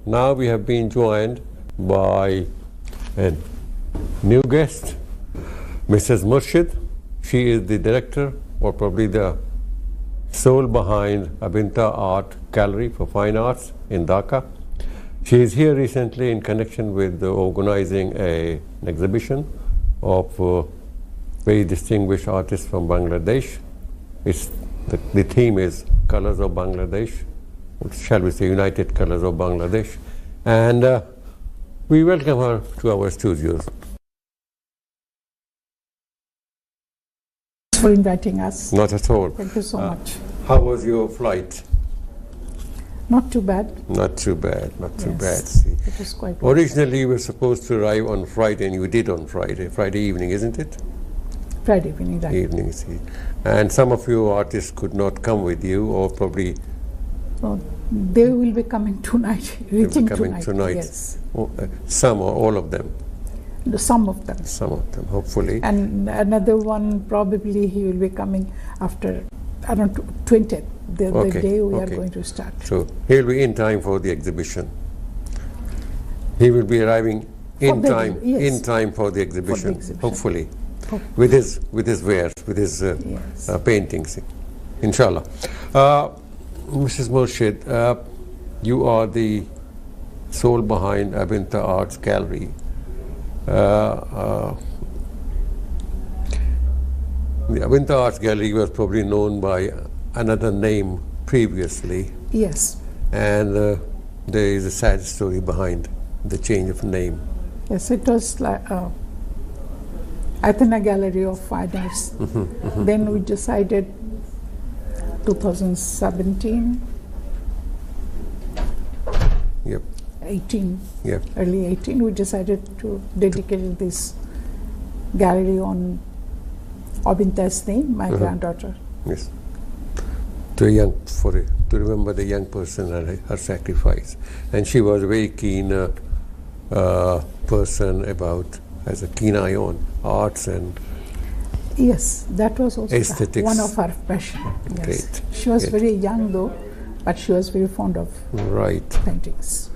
Now we have been joined by a new guest, Mrs. Murshed. She is the director, or probably the soul behind Abinta Art Gallery for Fine Arts in Dhaka. She is here recently in connection with organizing an exhibition of very distinguished artists from Bangladesh. The theme is Colors of Bangladesh, shall we say United Colors of Bangladesh, and we welcome her to our studios. Thanks for inviting us. Not at all. Thank you so much. How was your flight? Not too bad. Not too bad, not too bad. Yes, See. it was quite well. Originally you were supposed to arrive on Friday, and you did on Friday evening, isn't it? Friday evening. Right. Evening, see. And some of your artists could not come with you, or probably So they will be coming tonight. Reaching tonight. Yes. Some or all of them. Some of them. Some of them, hopefully. And another one, probably he will be coming after around 20th, the day we are going to start. So he'll be in time for the exhibition. He will be arriving in time for the exhibition, hopefully, with his wares, with his paintings, inshallah. Mrs. Murshed, you are the soul behind Abinta Arts Gallery. The Abinta Arts Gallery was probably known by another name previously. Yes. And there is a sad story behind the change of name. Yes, it was like Athena Gallery of Fine Arts. Then we decided 2017, Yep. 18, Yep. early 18, we decided to dedicate this gallery on Abinta's name, my granddaughter. Yes. To remember the young person and her sacrifice. And she was a very keen person has a keen eye on arts and Yes, that was also aesthetics. one of her passion. Yes. Great. She was very young though, but she was very fond of paintings.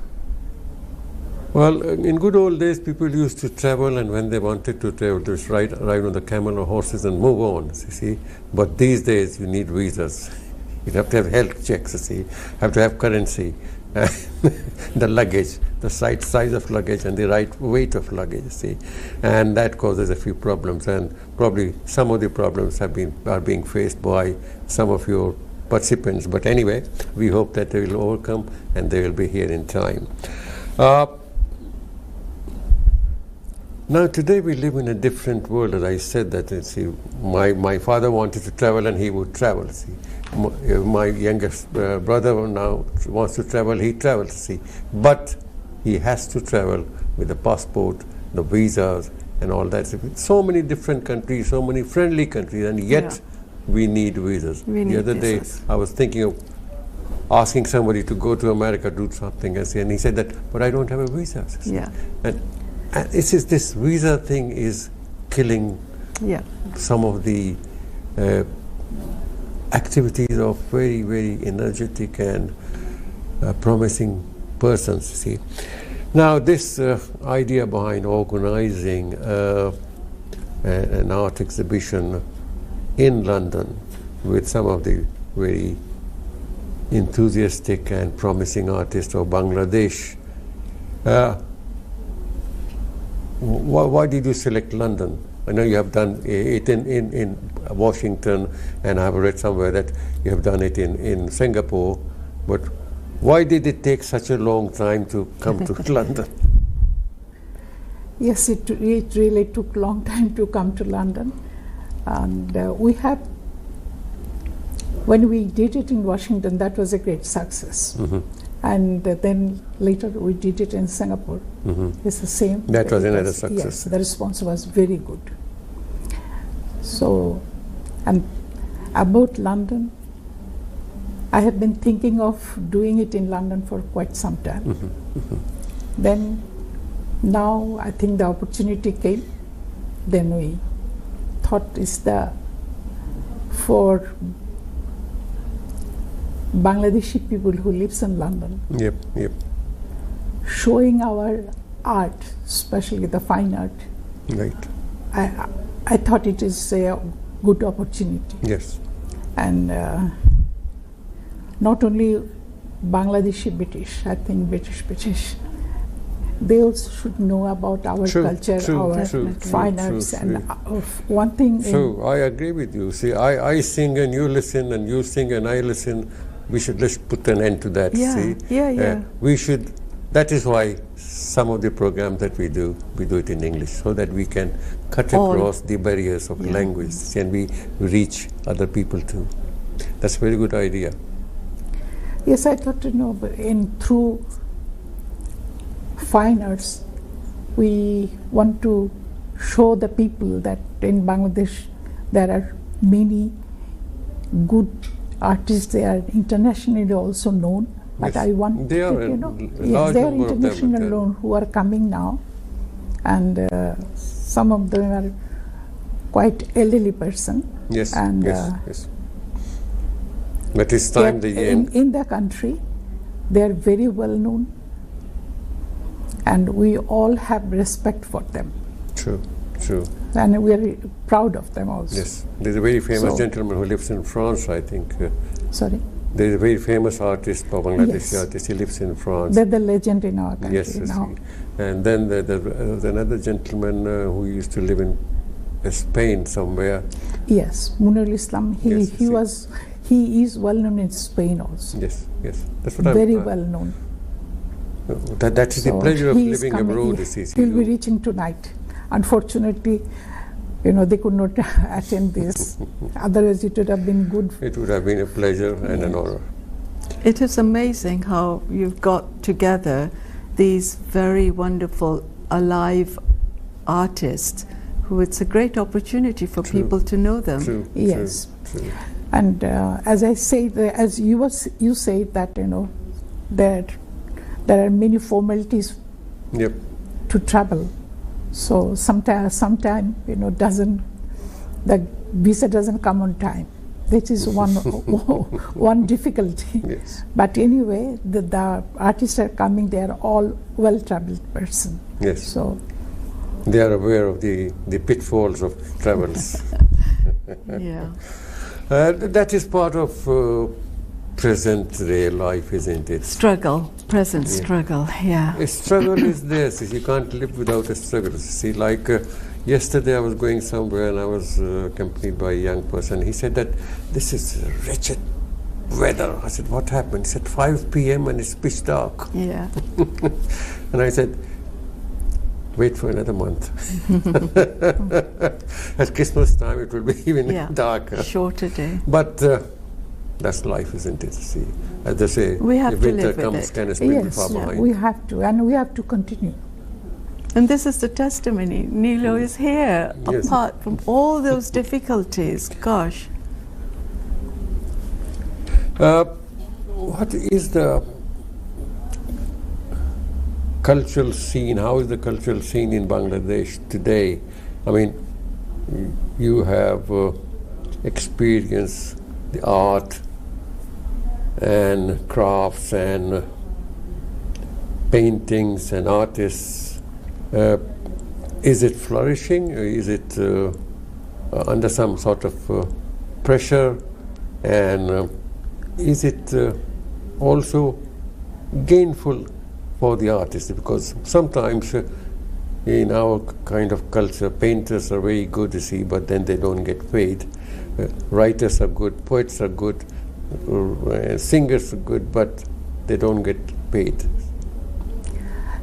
Well, in good old days, people used to travel, and when they wanted to travel, just ride on the camel or horses and move on, you see. But these days, you need visas. You have to have health checks, you see. You have to have currency, the luggage, the size of luggage, and the right weight of luggage, you see. And that causes a few problems, and probably some of the problems are being faced by some of your participants. But anyway, we hope that they will overcome, and they will be here in time. Now today we live in a different world, as I said that. See, my father wanted to travel, and he would travel. See, my youngest brother now wants to travel. He travels. See, but he has to travel with the passport, the visas, and all that. So many different countries, so many friendly countries, and yet we need visas. The other day I was thinking of asking somebody to go to America, do something, and he said that, but I don't have a visa. Yeah. And this visa thing is killing some of the activities of very, very energetic and promising persons, see. Now this idea behind organizing an art exhibition in London with some of the very enthusiastic and promising artists of Bangladesh, why did you select London? I know you have done it in Washington, and I have read somewhere that you have done it in Singapore, but why did it take such a long time to come to London? Yes, it really took a long time to come to London. And when we did it in Washington, that was a great success. And then later we did it in Singapore. It's the same. That was another success. Yes, the response was very good. So, and about London, I have been thinking of doing it in London for quite some time. Then, now I think the opportunity came. Then we thought for Bangladeshi people who lives in London. Yep, yep. showing our art, especially the fine art. Right. I thought it is a good opportunity. Yes. And not only Bangladeshi British, I think British, they also should know about our culture, our fine arts, and one thing. So I agree with you. See, I sing and you listen, and you sing and I listen. We should just put an end to that. Yeah, see, yeah. We should. That is why some of the programs that we do it in English, so that we can cut across the barriers of language and we reach other people too. That's a very good idea. Yes, I thought through fine arts, we want to show the people that in Bangladesh there are many good artists. They are internationally also known. But I want they are they are international known who are coming now, and some of them are quite elderly person. Yes, and yes. But it's time in the country, they are very well known, and we all have respect for them. True. And we are proud of them also. Yes, there's a very famous gentleman who lives in France, I think. Sorry? There's a very famous artist, Bangladeshi artist, he lives in France. They're the legend in our country now. And then there's another gentleman who used to live in Spain somewhere. Yes, Munir Islam, he is well known in Spain also. Yes. That's what very well known. That is the pleasure of living abroad. He'll be reaching tonight. Unfortunately, they could not attend this. Otherwise, it would have been good. It would have been a pleasure and an honor. It is amazing how you've got together these very wonderful, alive artists who it's a great opportunity for people to know them. True. And as I say, as you say that, there are many formalities to travel. So sometime the visa doesn't come on time. This is one difficulty. Yes. But anyway, the artists are coming. They are all well-traveled person. Yes. So they are aware of the pitfalls of travels. Yeah. That is part of present day life, isn't it? Struggle, present struggle, A struggle is there. You can't live without a struggle. See, like yesterday I was going somewhere and I was accompanied by a young person. He said that this is wretched weather. I said, what happened? He said, 5 p.m. and it's pitch dark. Yeah. And I said, wait for another month. At Christmas time it will be even darker. Shorter day. But that's life, isn't it? See, as they say, we have if to winter live comes, with it. can spring far behind. We have to, and we have to continue. And this is the testimony. Nilu is here, apart from all those difficulties. Gosh. What is the cultural scene? How is the cultural scene in Bangladesh today? I mean, you have experienced the art and crafts and paintings and artists. Is it flourishing? Is it under some sort of pressure? And is it also gainful for the artist? Because sometimes in our kind of culture, painters are very good, you see, but then they don't get paid. Writers are good, poets are good, singers are good, but they don't get paid.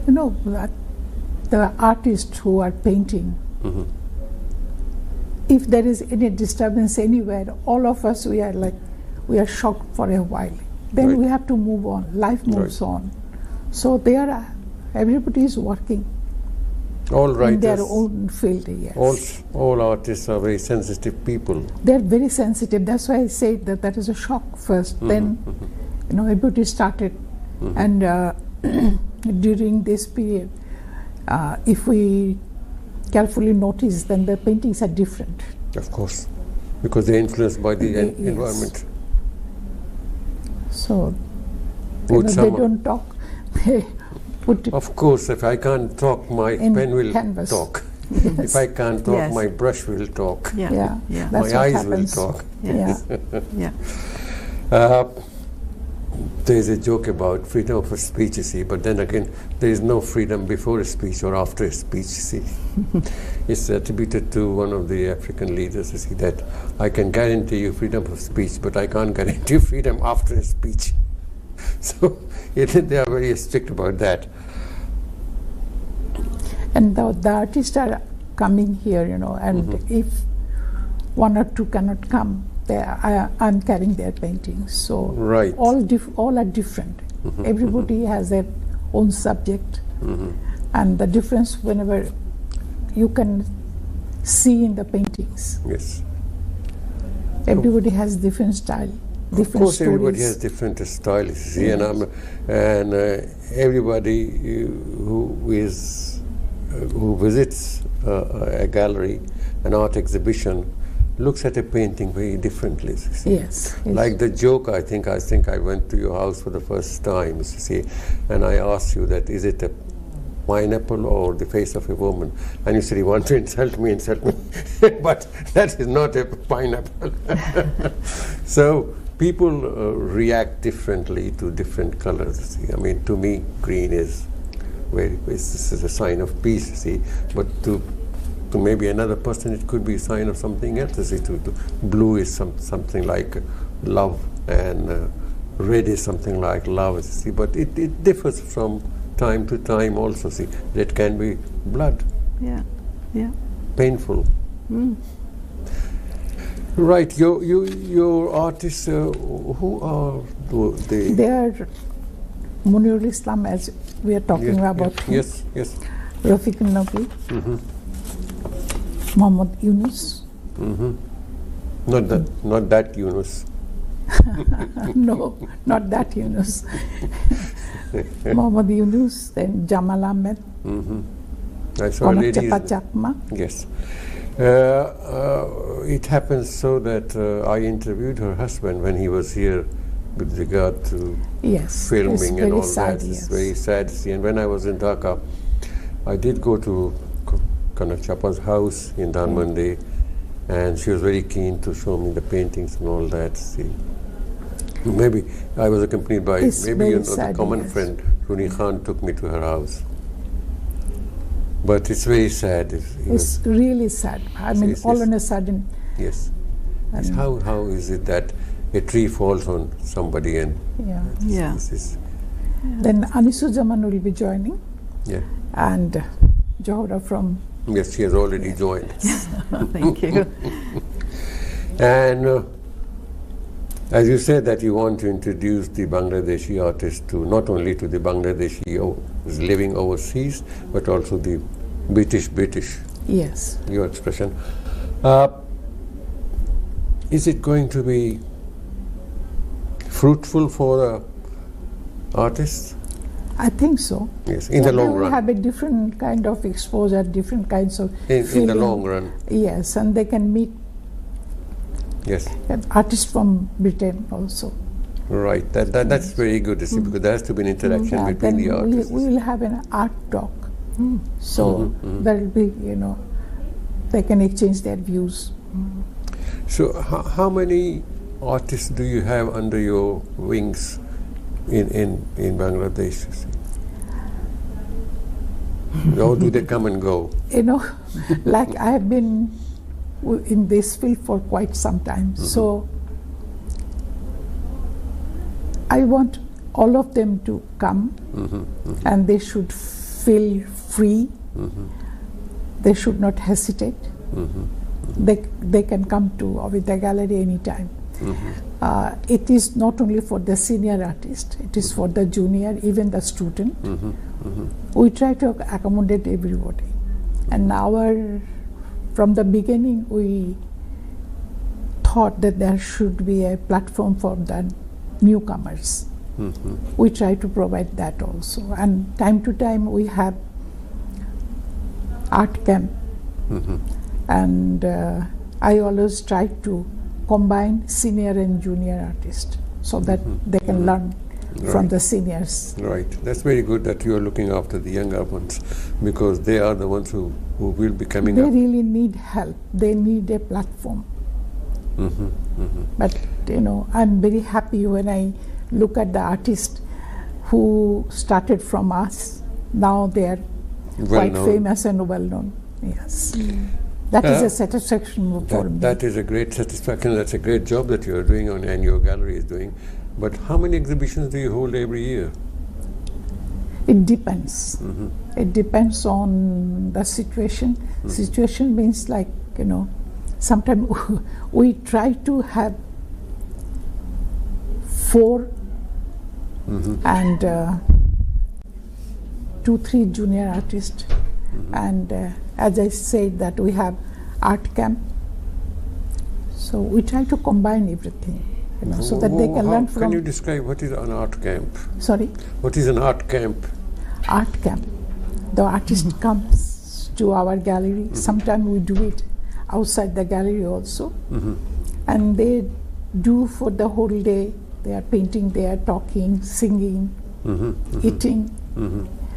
The artists who are painting, if there is any disturbance anywhere, all of us, we are shocked for a while. Then we have to move on. Life moves on. So everybody is working. All writers, in their own field, yes. All artists are very sensitive people. They're very sensitive. That's why I say that is a shock first. Then, everybody started, and during this period, if we carefully notice, then the paintings are different. Of course, because they're influenced by the environment. So, they don't talk. put it Of course, if I can't talk, my in pen will canvas. talk. Yes. If I can't talk, Yes. my brush will talk. Yeah. Yeah, Yeah. that's My what eyes happens. will talk. Yes. Yeah. There's a joke about freedom of speech, you see, but then again, there is no freedom before a speech or after a speech, you see. It's attributed to one of the African leaders, you see, that I can guarantee you freedom of speech, but I can't guarantee you freedom after a speech. So they are very strict about that. And the artists are coming here, and if one or two cannot come, I'm carrying their paintings. So Right. all are different. Everybody has their own subject, and the difference whenever you can see in the paintings. Yes. Everybody has different style, different Of course, stories. everybody has different styles, you see, and everybody who visits a gallery, an art exhibition, looks at a painting very differently. You see. Yes. Like the joke, I think I went to your house for the first time, you see, and I asked you that, is it a pineapple or the face of a woman? And you said, you want to insult me, but that is not a pineapple. So people react differently to different colors. See. I mean, to me, green is this is a sign of peace, you see, but to maybe another person it could be a sign of something else. You see. To blue is something like love, and red is something like love, you see, but it differs from time to time also. See, red can be blood, Yeah. Yeah. painful. Right, your artists, who are they? They are Munirul Islam, as we are talking about. him. Yes, yes. Rafiq Nabi, Muhammad Yunus. Not that Yunus. No, not that Yunus. Muhammad Yunus, then Jamal Ahmed, I saw a Omar lady. Chapa Chakma. Yes. It happens so that I interviewed her husband when he was here with regard to Yes, filming it's and very all sad, that. yes. It's very sad to see. And when I was in Dhaka, I did go to Kanak Chapa's house in Dhanmandi, and she was very keen to show me the paintings and all that. See, maybe I was accompanied by It's maybe very the sad, common yes. friend Runi Khan took me to her house. But it's very sad. It's really sad. I mean, Yes, all yes. on a sudden. Yes. It's how is it that a tree falls on somebody and Yeah. Yeah. this is, Then Anisuzzaman will be joining, yeah. and Johra from. Yes, she has already joined. Thank you. And as you said that you want to introduce the Bangladeshi artist to not only to the Bangladeshi who's living overseas, but also the British, Yes. your expression. Is it going to be fruitful for the artists? I think so. Yes, in the long They will run. have a different kind of exposure, different kinds of In the feeling. long run, Yes, and they can meet yes. artists from Britain also. Right, that's very good, you see, because there has to be an interaction Yeah, between then the artists. we will have an art talk. So there will be, they can exchange their views. So how many artists do you have under your wings in Bangladesh? You see? Or do they come and go? Like I have been in this field for quite some time. So I want all of them to come, and they should feel free. They should not hesitate. They can come to Abinta Gallery anytime. It is not only for the senior artist, it is for the junior, even the student. We try to accommodate everybody. And from the beginning, we thought that there should be a platform for the newcomers. We try to provide that also. And time to time, we have art camp. And I always try to combine senior and junior artists so that they can learn from the seniors. Right. That's very good that you are looking after the younger ones, because they are the ones who will be coming They up. really need help. They need a platform. But I'm very happy when I look at the artists who started from us. Now they are quite Well-known. famous and well known. Yes, that is a satisfaction for me. That is a great satisfaction. That's a great job that you are doing and your gallery is doing. But how many exhibitions do you hold every year? It depends. It depends on the situation. Situation means like, sometimes we try to have 4 and 2-3 junior artists. And as I said that we have art camp. So we try to combine everything, so that they can learn from. Can you describe what is an art camp? Sorry? What is an art camp? Art camp. The artist comes to our gallery. Sometimes we do it outside the gallery also. And they do for the whole day. They are painting, they are talking, singing, eating.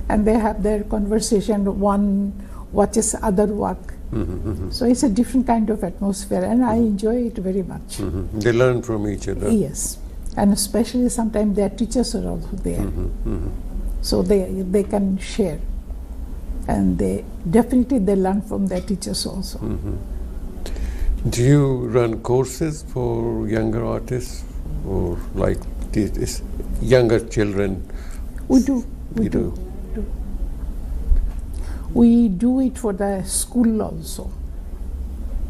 And they have their conversation. One watches other work. So it's a different kind of atmosphere, and I enjoy it very much. They learn from each other. Yes, and especially sometimes their teachers are also there. So they can share, and they definitely learn from their teachers also. Do you run courses for younger artists, or like these younger children? We do. You do. We do it for the school also.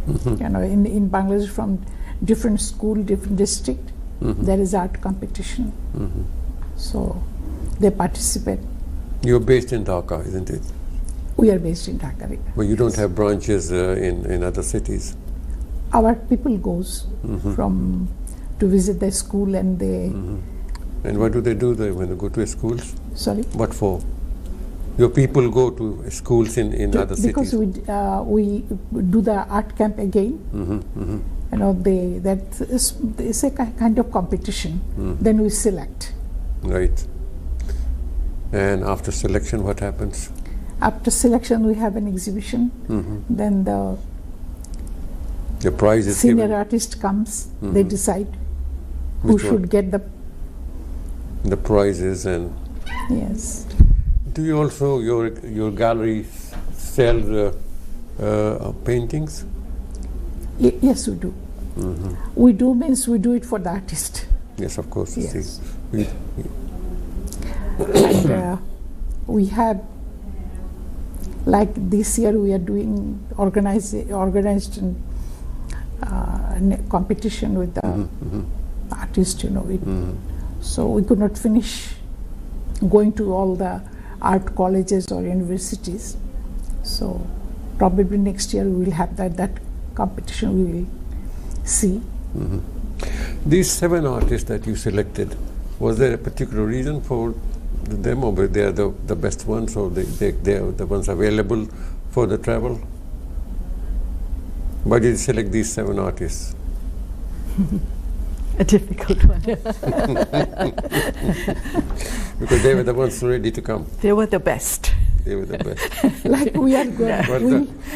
In Bangladesh, from different school, different district, there is art competition. So they participate. You're based in Dhaka, isn't it? We are based in Dhaka. But you don't have branches in other cities. Our people goes from to visit the school, and they. And what do they do there when they go to schools? Sorry. What for? Your people go to schools in other because cities. Because we do the art camp again. It's a kind of competition. Then we select. Right. And after selection, what happens? After selection, we have an exhibition. Then the prize is senior given. artist comes. They decide who Which should one? get The prizes. And yes. do you also your gallery sell paintings? Yes, we do. We do means we do it for the artist. Yes, of course. Yes. See, And we have, like this year, we are doing organized competition with the artist. So we could not finish going to all the art colleges or universities. So probably next year we will have that competition. We will see. These 7 artists that you selected, was there a particular reason for them, or they are the best ones, or they are the ones available for the travel? Why did you select these 7 artists? A difficult one. Because they were the ones ready to come. They were the best. They were the best. Like we are good.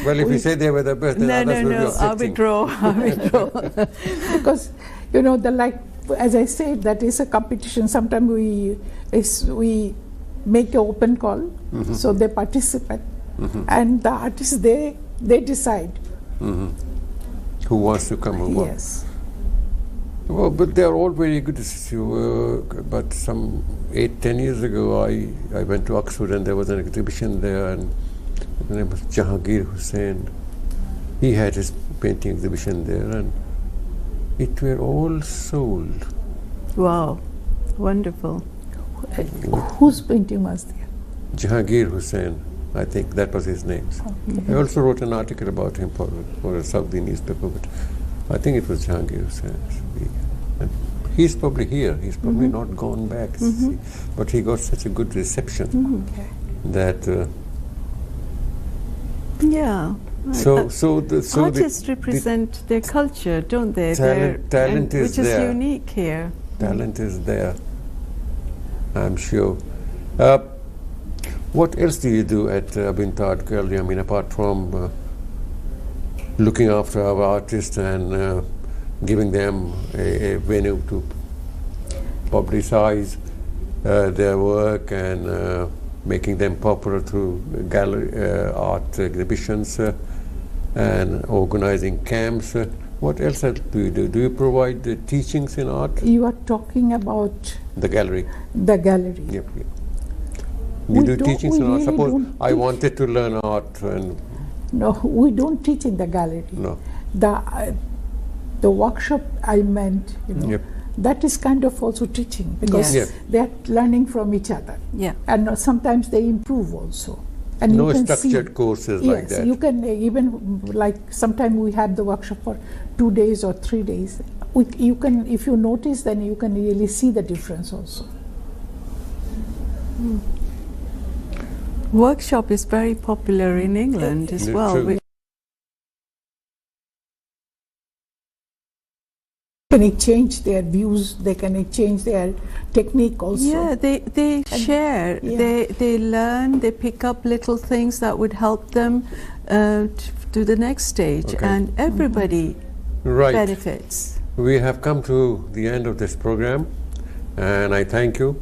Well, if you say they were the best, then others will be I objecting. withdraw. Because as I said, that is a competition. Sometimes we make an open call, so they participate, and the artists they decide Who wants to come or what? Yes. Well, but they are all very good. But some 8-10 years ago, I went to Oxford, and there was an exhibition there, and the name was Jahangir Hussain. He had his painting exhibition there, and it were all sold. Wow, wonderful. Whose painting was there? Jahangir Hussain, I think that was his name. I also wrote an article about him for a Saudi newspaper, but I think it was Jahangir Hussain. And he's probably here. He's probably not gone back. But he got such a good reception that. Yeah. Artists represent their culture, don't they? Talent is which is there. unique here. Talent is there. I'm sure. What else do you do at Abinta Art Gallery? I mean, apart from looking after our artists and giving them a venue to publicize their work and making them popular through gallery art exhibitions and organizing camps. What else do you do? Do you provide teachings in art? You are talking about The gallery. the gallery. Yep. You We do don't- teachings we in art. really Suppose don't I teach. wanted to learn art and No, we don't teach in the gallery. no. The workshop I meant, Yep. that is kind of also teaching because Yes. they are learning from each other, Yeah. and sometimes they improve also. And No you can structured see, courses yes, like that. you can even like sometimes we have the workshop for 2 days or 3 days. You can, if you notice, then you can really see the difference also. Workshop is very popular in England as Yeah, well. true. Can exchange their views, they can exchange their technique also. Yeah, they share, yeah. they learn, they pick up little things that would help them to the next stage, Okay. and everybody Right. benefits. We have come to the end of this program, and I thank you